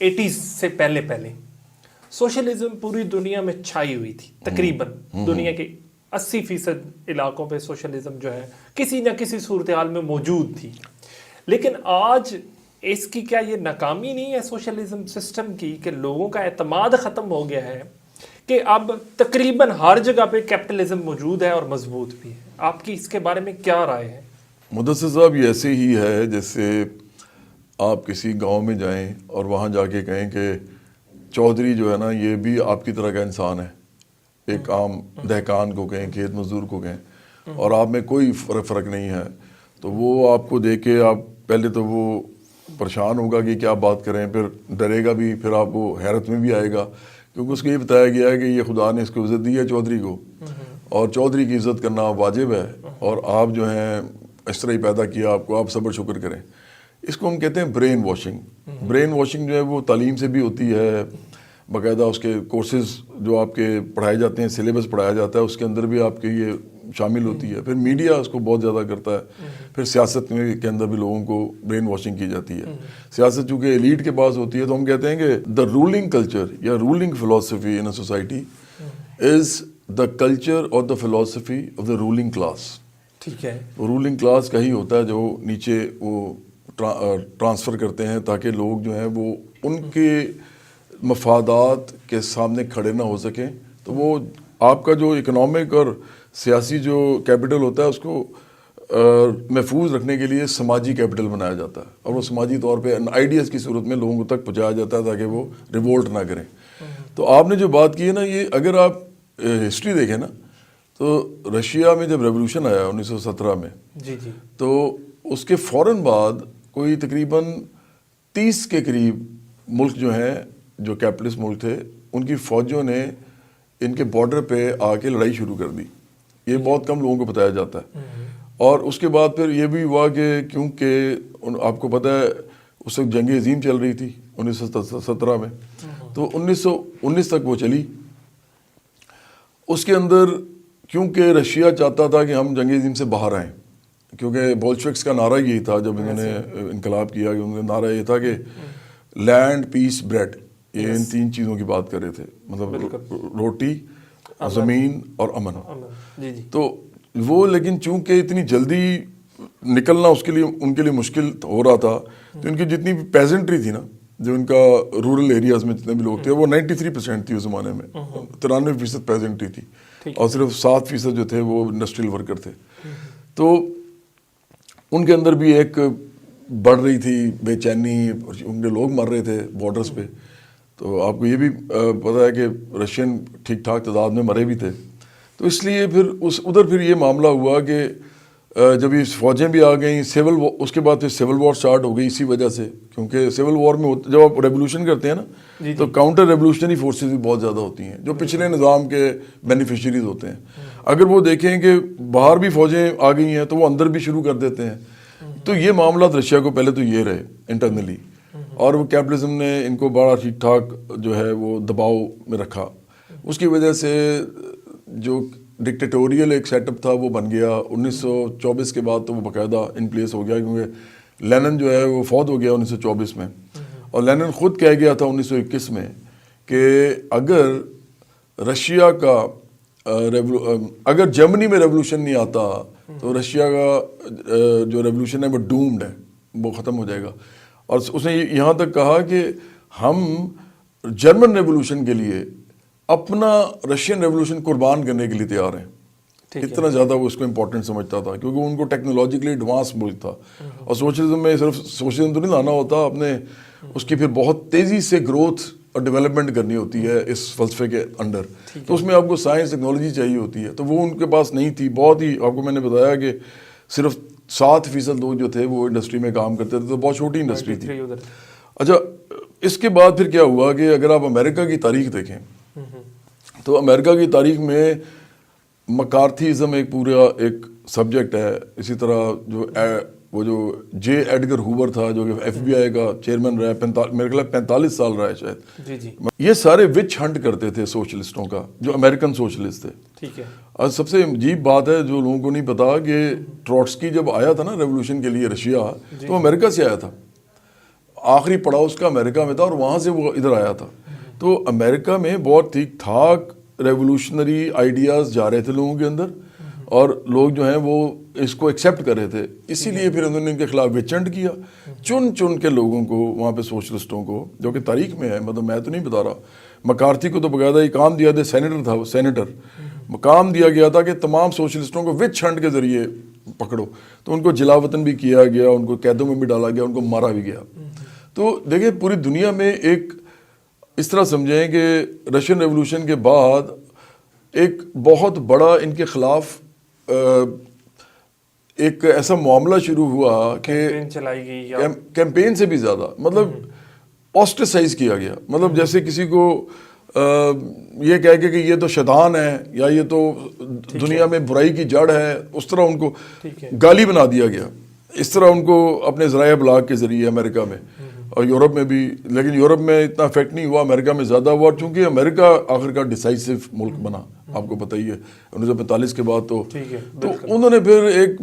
80s سے پہلے socialism پوری دنیا میں چھائی ہوئی تھی. تقریباً دنیا کے 80% علاقوں پہ سوشلزم جو ہے کسی نہ کسی صورتحال میں موجود تھی. لیکن آج اس کی کیا یہ ناکامی نہیں ہے سوشلزم سسٹم کی کہ لوگوں کا اعتماد ختم ہو گیا ہے کہ اب تقریباً ہر جگہ پہ کیپٹلزم موجود ہے اور مضبوط بھی ہے؟ آپ کی اس کے بارے میں کیا رائے ہے؟ مدثر صاحب، یہ ایسے ہی ہے جیسے آپ کسی گاؤں میں جائیں اور وہاں جا کے کہیں کہ چودھری جو ہے نا یہ بھی آپ کی طرح کا انسان ہے. ایک عام دہقان کو کہیں، کھیت مزدور کو کہیں، اور آپ میں کوئی فرق نہیں ہے، تو وہ آپ کو دیکھ کے آپ پہلے تو وہ پریشان ہوگا کہ کیا بات کریں، پھر ڈرے گا بھی، پھر آپ کو حیرت میں بھی آئے گا، کیونکہ اس کو یہ بتایا گیا ہے کہ یہ خدا نے اس کو عزت دی ہے چودھری کو، اور چودھری کی عزت کرنا واجب ہے، اور آپ جو ہیں اس طرح ہی پیدا کیا آپ کو، آپ صبر شکر کریں. اس کو ہم کہتے ہیں برین واشنگ. برین واشنگ جو ہے وہ تعلیم سے بھی ہوتی ہے، باقاعدہ اس کے کورسز جو آپ کے پڑھائے جاتے ہیں، سلیبس پڑھایا جاتا ہے، اس کے اندر بھی آپ کے یہ شامل ہوتی ہے. پھر میڈیا اس کو بہت زیادہ کرتا ہے. پھر سیاست کے اندر بھی لوگوں کو برین واشنگ کی جاتی ہے. سیاست چونکہ ایلیٹ کے پاس ہوتی ہے، تو ہم کہتے ہیں کہ دا رولنگ کلچر یا ruling philosophy in a society is the culture اور the philosophy of the ruling class. ٹھیک ہے. رولنگ کلاس کا ہی ہوتا ہے جو نیچے وہ ٹرانسفر کرتے ہیں تاکہ لوگ جو ہیں وہ ان کے مفادات کے سامنے کھڑے نہ ہو سکیں. تو وہ آپ کا جو اکنامک اور سیاسی جو کیپٹل ہوتا ہے اس کو محفوظ رکھنے کے لیے سماجی کیپٹل بنایا جاتا ہے، اور وہ سماجی طور پہ آئیڈیاز کی صورت میں لوگوں تک پہنچایا جاتا ہے تاکہ وہ ریوولٹ نہ کریں. تو آپ نے جو بات کی ہے نا، یہ اگر آپ ہسٹری دیکھیں نا، تو رشیا میں جب ریولوشن آیا 1917 میں، تو اس کے فوراً بعد کوئی تقریباً 30 کے قریب ملک جو ہیں، جو کیپٹلسٹ ملک تھے، ان کی فوجوں نے ان کے بارڈر پہ آ کے لڑائی شروع کر دی. یہ بہت کم لوگوں کو بتایا جاتا ہے. اور اس کے بعد پھر یہ بھی ہوا کہ کیونکہ آپ کو پتہ ہے اس وقت جنگ عظیم چل رہی تھی 1917 میں، تو 1919 تک وہ چلی. اس کے اندر کیونکہ رشیا چاہتا تھا کہ ہم جنگ عظیم سے باہر آئیں، کیونکہ بولشوکس کا نعرہ یہی تھا جب انہوں نے انقلاب کیا، کہ ان کا نعرہ یہ تھا کہ لینڈ، پیس، بریڈ، یہ ان 3 چیزوں کی بات کر رہے تھے، مطلب روٹی، زمین اور امن. تو وہ لیکن چونکہ اتنی جلدی نکلنا اس کے لیے ان کے لیے مشکل ہو رہا تھا، تو ان کی جتنی بھی پیزنٹری تھی نا، جو ان کا رورل ایریاز میں جتنے بھی لوگ تھے، وہ 93% تھی اس زمانے میں. 93% پیزنٹری تھی، اور صرف 7% جو تھے وہ انڈسٹریل ورکر تھے. تو ان کے اندر بھی ایک بڑھ رہی تھی بے چینی، ان کے لوگ مر رہے تھے بارڈرز پہ. تو آپ کو یہ بھی پتہ ہے کہ رشین ٹھیک ٹھاک تعداد میں مرے بھی تھے. تو اس لیے پھر ادھر پھر یہ معاملہ ہوا کہ جب یہ فوجیں بھی آ گئیں، اس کے بعد پھر سول وار سٹارٹ ہو گئی اسی وجہ سے، کیونکہ سول وار میں جب آپ ریولوشن کرتے ہیں نا، تو کاؤنٹر ریولوشنری فورسز بھی بہت زیادہ ہوتی ہیں جو پچھلے نظام کے بینیفیشریز ہوتے ہیں. اگر وہ دیکھیں کہ باہر بھی فوجیں آ گئی ہیں تو وہ اندر بھی شروع کر دیتے ہیں. تو یہ معاملات رشیا کو پہلے تو یہ رہے انٹرنلی، اور وہ کیپٹلزم نے ان کو بڑا ٹھیک ٹھاک جو ہے وہ دباؤ میں رکھا. اس کی وجہ سے جو ڈکٹیٹوریل ایک سیٹ اپ تھا وہ بن گیا. 1924 کے بعد تو وہ باقاعدہ ان پلیس ہو گیا، کیونکہ لینن جو ہے وہ فوت ہو گیا 1924 میں. اور لینن خود کہہ گیا تھا 1921 میں کہ اگر رشیا کا اگر جرمنی میں ریولوشن نہیں آتا تو رشیا کا جو ریولوشن ہے وہ ڈومڈ ہے، وہ ختم ہو جائے گا. اور اس نے یہاں تک کہا کہ ہم جرمن ریولوشن کے لیے اپنا رشین ریولوشن قربان کرنے کے لیے تیار ہیں. اتنا زیادہ وہ اس کو امپورٹنٹ سمجھتا تھا، کیونکہ ان کو ٹیکنالوجیکلی ایڈوانس ملک تھا. اور سوشلزم میں صرف سوشلزم تو نہیں لانا ہوتا، اپنے اس کی پھر بہت تیزی سے گروتھ اور ڈیولپمنٹ کرنی ہوتی ہے اس فلسفے کے اندر. تو اس میں آپ کو سائنس ٹیکنالوجی چاہیے ہوتی ہے، تو وہ ان کے پاس نہیں تھی. بہت ہی آپ کو میں نے بتایا کہ صرف 7% لوگ جو تھے وہ انڈسٹری میں کام کرتے تھے، تو بہت چھوٹی انڈسٹری تھی. اچھا، اس کے بعد پھر کیا ہوا کہ اگر آپ امریکہ کی تاریخ دیکھیں تو امریکہ کی تاریخ میں مکارتھیزم ایک پورا ایک سبجیکٹ ہے. اسی طرح وہ جو جے ایڈگر ہوور تھا جو کہ FBI کا چیئرمین رہا، میرے خیال 45 سال رہا ہے شاید. یہ سارے وچ ہنٹ کرتے تھے سوشلسٹوں کا، جو امریکن سوشلسٹ تھے. ٹھیک ہے. اور سب سے عجیب بات ہے جو لوگوں کو نہیں پتا کہ ٹروٹسکی جب آیا تھا نا ریولوشن کے لیے رشیا، تو امریکہ سے آیا تھا. آخری پڑاؤ اس کا امریکہ میں تھا اور وہاں سے وہ ادھر آیا تھا. تو امریکہ میں بہت ٹھیک ٹھاک ریولوشنری آئیڈیاز جا رہے تھے لوگوں کے اندر اور لوگ جو ہیں وہ اس کو ایکسیپٹ کر رہے تھے. اسی لیے پھر انہوں نے ان کے خلاف وچنٹ کیا, چن کے لوگوں کو وہاں پہ سوشلسٹوں کو, جو کہ تاریخ میں ہے, مطلب میں تو نہیں بتا رہا. مکارتھی کو تو باقاعدہ یہ کام دیا تھا, سینیٹر تھا وہ, سینیٹر مقام دیا گیا تھا کہ تمام سوشلسٹوں کو وچ ہنٹ کے ذریعے پکڑو. تو ان کو جلا وطن بھی کیا گیا, ان کو قیدوں میں بھی ڈالا گیا, ان کو مارا بھی گیا. تو دیکھیں پوری دنیا میں ایک اس طرح سمجھیں کہ رشین ریولوشن کے بعد ایک بہت بڑا ان کے خلاف ایک ایسا معاملہ شروع ہوا کہ چلائی گئی, کیمپین سے بھی زیادہ مطلب آسٹرسائز کیا گیا. مطلب جیسے کسی کو یہ کہہ کے کہ یہ تو شیطان ہے یا یہ تو دنیا میں برائی کی جڑ ہے, اس طرح ان کو گالی بنا دیا گیا. اس طرح ان کو اپنے ذرائع ابلاغ کے ذریعے امریکہ میں اور یورپ میں بھی, لیکن یورپ میں اتنا افیکٹ نہیں ہوا, امریکہ میں زیادہ ہوا چونکہ امریکہ آخر کا ڈیسائسو ملک بنا, آپ کو پتہ ہی ہے 1945 کے بعد. تو انہوں نے پھر ایک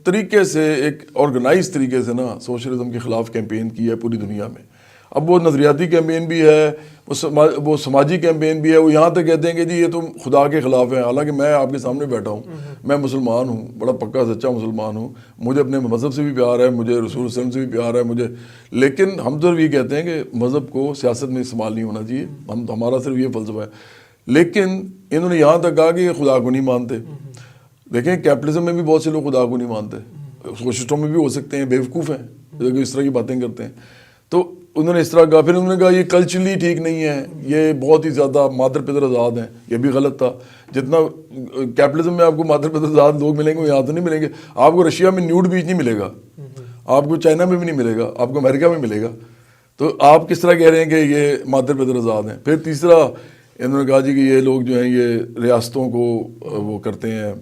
طریقے سے, ایک آرگنائز طریقے سے نا سوشلزم کے خلاف کیمپین کی ہے پوری دنیا میں. اب وہ نظریاتی کیمپین بھی ہے, وہ سماجی کیمپین بھی ہے. وہ یہاں تک کہتے ہیں کہ جی یہ تو خدا کے خلاف ہے, حالانکہ میں آپ کے سامنے بیٹھا ہوں, میں مسلمان ہوں, بڑا پکا سچا مسلمان ہوں, مجھے اپنے مذہب سے بھی پیار ہے, مجھے رسول صلی اللہ علیہ وسلم سے بھی پیار ہے مجھے. لیکن ہم تو یہ کہتے ہیں کہ مذہب کو سیاست میں استعمال نہیں ہونا چاہیے, ہمارا صرف یہ فلسفہ ہے. لیکن انہوں نے یہاں تک کہا کہ یہ خدا کو نہیں مانتے. دیکھیں کیپٹلزم میں بھی بہت سے لوگ خدا کو نہیں مانتے, سوشلسٹوں میں بھی ہو سکتے ہیں, بیوقوف ہیں جو اس طرح کی باتیں کرتے ہیں. تو انہوں نے اس طرح کہا. پھر انہوں نے کہا یہ کلچرلی ٹھیک نہیں ہے, یہ بہت ہی زیادہ مادر پدر آزاد ہیں. یہ بھی غلط تھا. جتنا کیپٹلزم میں آپ کو مادر پدر آزاد لوگ ملیں گے, یہاں تو نہیں ملیں گے. آپ کو رشیا میں نیوڈ بیچ نہیں ملے گا, آپ کو چائنا میں بھی نہیں ملے گا, آپ کو امریکہ میں ملے گا. تو آپ کس طرح کہہ رہے ہیں کہ یہ مادر پدر آزاد ہیں. پھر تیسرا انہوں نے کہا جی کہ یہ لوگ جو ہیں یہ ریاستوں کو وہ کرتے ہیں,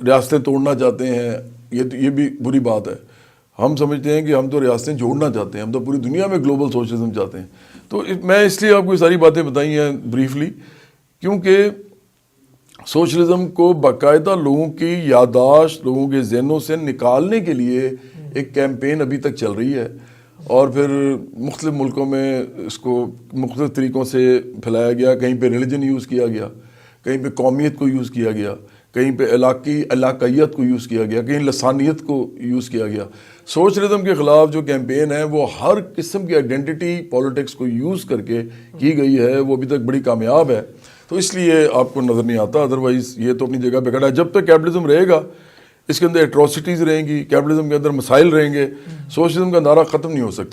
ریاستیں توڑنا چاہتے ہیں. یہ بھی بری بات ہے. ہم سمجھتے ہیں کہ ہم تو ریاستیں جوڑنا چاہتے ہیں, ہم تو پوری دنیا میں گلوبل سوشلزم چاہتے ہیں. تو میں اس لیے آپ کو یہ ساری باتیں بتائی ہیں بریفلی, کیونکہ سوشلزم کو باقاعدہ لوگوں کی یادداشت, لوگوں کے ذہنوں سے نکالنے کے لیے ایک کیمپین ابھی تک چل رہی ہے. اور پھر مختلف ملکوں میں اس کو مختلف طریقوں سے پھیلایا گیا. کہیں پہ ریلیجن یوز کیا گیا, کہیں پہ قومیت کو یوز کیا گیا, کہیں پہ علاقائیت کو یوز کیا گیا, کہیں لسانیت کو یوز کیا گیا. سوشلزم کے خلاف جو کیمپین ہے وہ ہر قسم کی آئیڈینٹی پالیٹکس کو یوز کر کے کی گئی ہے, وہ ابھی تک بڑی کامیاب ہے. تو اس لیے آپ کو نظر نہیں آتا, ادروائز یہ تو اپنی جگہ پہ کھڑا ہے. جب تک کیپٹلزم رہے گا اس کے اندر ایٹروسٹیز رہیں گی, کیپٹلزم کے اندر مسائل رہیں گے, سوشلزم کا نعرہ ختم نہیں ہو سکتا.